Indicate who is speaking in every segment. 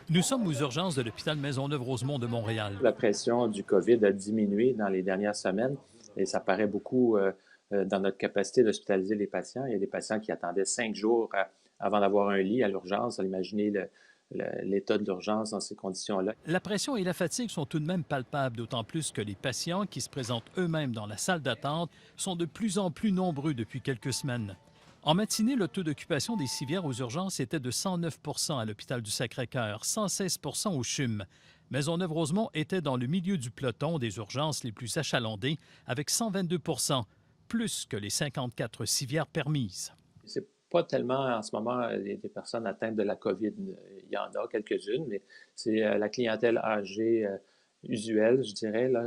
Speaker 1: Nous sommes aux urgences de l'hôpital Maisonneuve-Rosemont de Montréal.
Speaker 2: La pression du COVID a diminué dans les dernières semaines et ça paraît beaucoup dans notre capacité d'hospitaliser les patients. Il y a des patients qui attendaient 5 jours avant d'avoir un lit à l'urgence. Imaginez l'état de l'urgence dans ces conditions-là.
Speaker 1: La pression et la fatigue sont tout de même palpables, d'autant plus que les patients qui se présentent eux-mêmes dans la salle d'attente sont de plus en plus nombreux depuis quelques semaines. En matinée, le taux d'occupation des civières aux urgences était de 109 à l'hôpital du Sacré-Cœur, 116 au CHUM. Maisonneuve-Rosemont était dans le milieu du peloton des urgences les plus achalandées, avec 122 plus que les 54 civières permises.
Speaker 2: C'est pas tellement en ce moment des personnes atteintes de la COVID. Il y en a quelques-unes, mais c'est la clientèle âgée usuelle, je dirais, là,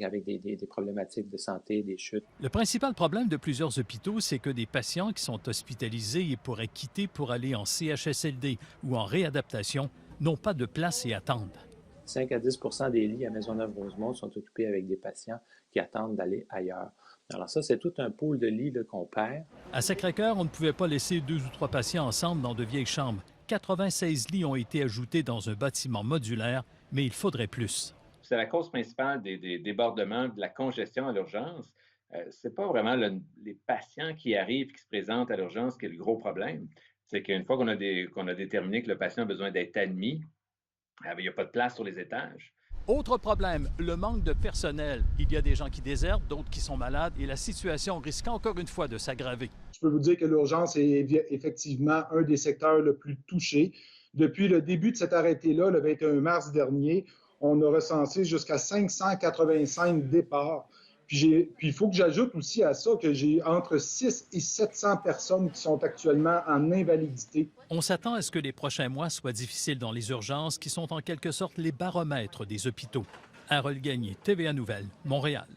Speaker 2: avec des problématiques de santé, des chutes.
Speaker 1: Le principal problème de plusieurs hôpitaux, c'est que des patients qui sont hospitalisés et pourraient quitter pour aller en CHSLD ou en réadaptation n'ont pas de place et attendent.
Speaker 2: 5 à 10 des lits à Maisonneuve-Rosemont sont occupés avec des patients qui attendent d'aller ailleurs. Alors ça, c'est tout un pool de lits qu'on perd.
Speaker 1: À Sacré-Cœur, on ne pouvait pas laisser 2 ou 3 patients ensemble dans de vieilles chambres. 96 lits ont été ajoutés dans un bâtiment modulaire, mais il faudrait plus.
Speaker 3: C'est la cause principale des débordements, de la congestion à l'urgence. C'est pas vraiment les patients qui arrivent, qui se présentent à l'urgence qui est le gros problème. C'est qu'une fois qu'on a déterminé que le patient a besoin d'être admis, il n'y a pas de place sur les étages.
Speaker 1: Autre problème, le manque de personnel. Il y a des gens qui désertent, d'autres qui sont malades et la situation risque encore une fois de s'aggraver.
Speaker 4: Je peux vous dire que l'urgence est effectivement un des secteurs le plus touchés. Depuis le début de cet arrêté-là, le 21 mars dernier, on a recensé jusqu'à 585 départs. Puis il faut que j'ajoute aussi à ça que j'ai entre 6 et 700 personnes qui sont actuellement en invalidité.
Speaker 1: On s'attend à ce que les prochains mois soient difficiles dans les urgences qui sont en quelque sorte les baromètres des hôpitaux. Harold Gagné, TVA Nouvelles, Montréal.